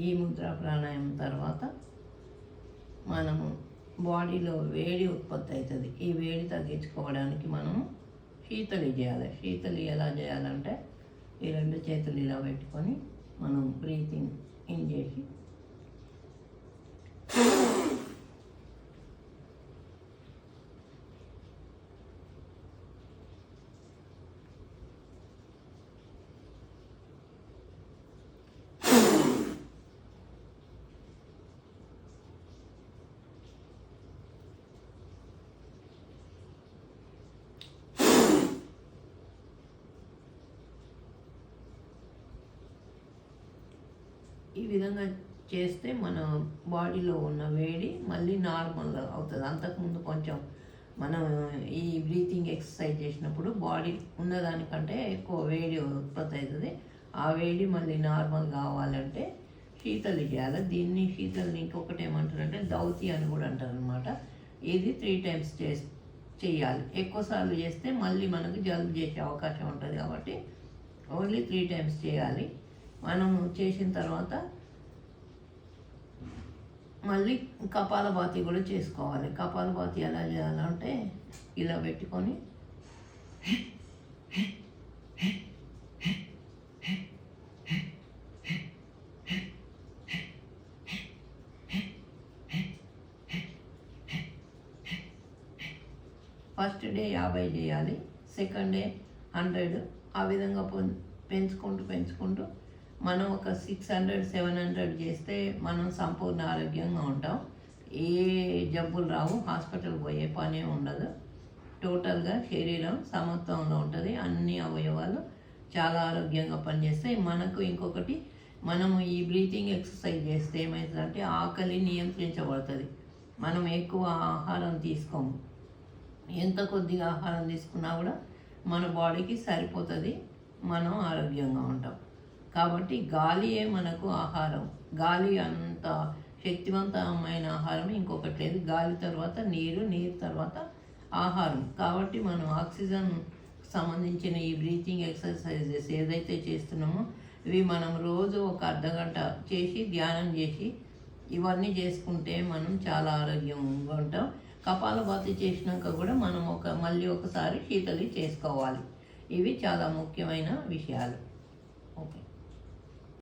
ఈ ముద్ర ప్రాణాయామం తర్వాత మనము బాడీలో వేడి ఉత్పత్తి అవుతుంది. ఈ వేడి తగ్గించుకోవడానికి మనము శీతలి చేయాలి. శీతలి ఎలా చేయాలంటే ఈ రెండు చేతులు ఇలా పెట్టుకొని మనం బ్రీతింగ్ ఇన్ చేసి ఈ విధంగా చేస్తే మన బాడీలో ఉన్న వేడి మళ్ళీ నార్మల్ అవుతుంది. అంతకుముందు కొంచెం మనం ఈ బ్రీతింగ్ ఎక్సర్సైజ్ చేసినప్పుడు బాడీ ఉన్నదానికంటే ఎక్కువ వేడి ఉత్పత్తి అవుతుంది. ఆ వేడి మళ్ళీ నార్మల్ కావాలంటే శీతలి చేయాలి. దీన్ని శీతలిని ఇంకొకటి ఏమంటారంటే దౌతి అని కూడా అంటారు అనమాట. ఇది 3 times చేయాలి. ఎక్కువసార్లు చేస్తే మళ్ళీ మనకు జలుబు చేసే అవకాశం ఉంటుంది కాబట్టి ఓన్లీ 3 times చేయాలి. మనం చేసిన తర్వాత మళ్ళీ కపాలభాతి కూడా చేసుకోవాలి. కపాలభాతి ఎలా చేయాలంటే ఇలా పెట్టుకొని ఫస్ట్ డే 50 చేయాలి, సెకండ్ డే 100. ఆ విధంగా పెంచుకుంటూ మనం ఒక 600-700 చేస్తే మనం సంపూర్ణ ఆరోగ్యంగా ఉంటాం. ఏ జబ్బులు రావు, హాస్పిటల్ పోయే పనే ఉండదు. టోటల్గా శరీరం సమత్వంలో ఉంటుంది. అన్ని అవయవాలు చాలా ఆరోగ్యంగా పనిచేస్తాయి. మనకు ఇంకొకటి, మనము ఈ బ్రీతింగ్ ఎక్సర్సైజ్ చేస్తే ఏమవుతుందంటే ఆకలి నియంత్రించబడుతుంది. మనం ఎక్కువ ఆహారం తీసుకోము. ఎంత కొద్దిగా ఆహారం తీసుకున్నా కూడా మన బాడీకి సరిపోతుంది, మనం ఆరోగ్యంగా ఉంటాం. కాబట్టి గాలియే మనకు ఆహారం. గాలి అంత శక్తివంతమైన ఆహారం ఇంకొకటి లేదు. గాలి తర్వాత నీరు, నీరు తర్వాత ఆహారం. కాబట్టి మనం ఆక్సిజన్ సంబంధించిన ఈ బ్రీతింగ్ ఎక్సర్సైజెస్ ఏదైతే చేస్తున్నామో ఇవి మనం రోజు ఒక అర్ధగంట చేసి ధ్యానం చేసి ఇవన్నీ చేసుకుంటే మనం చాలా ఆరోగ్యంగా ఉంటాం. కపాలభాతి చేసినాక కూడా మనం మళ్ళీ ఒకసారి శీతలి చేసుకోవాలి. ఇవి చాలా ముఖ్యమైన విషయాలు. ఓకే.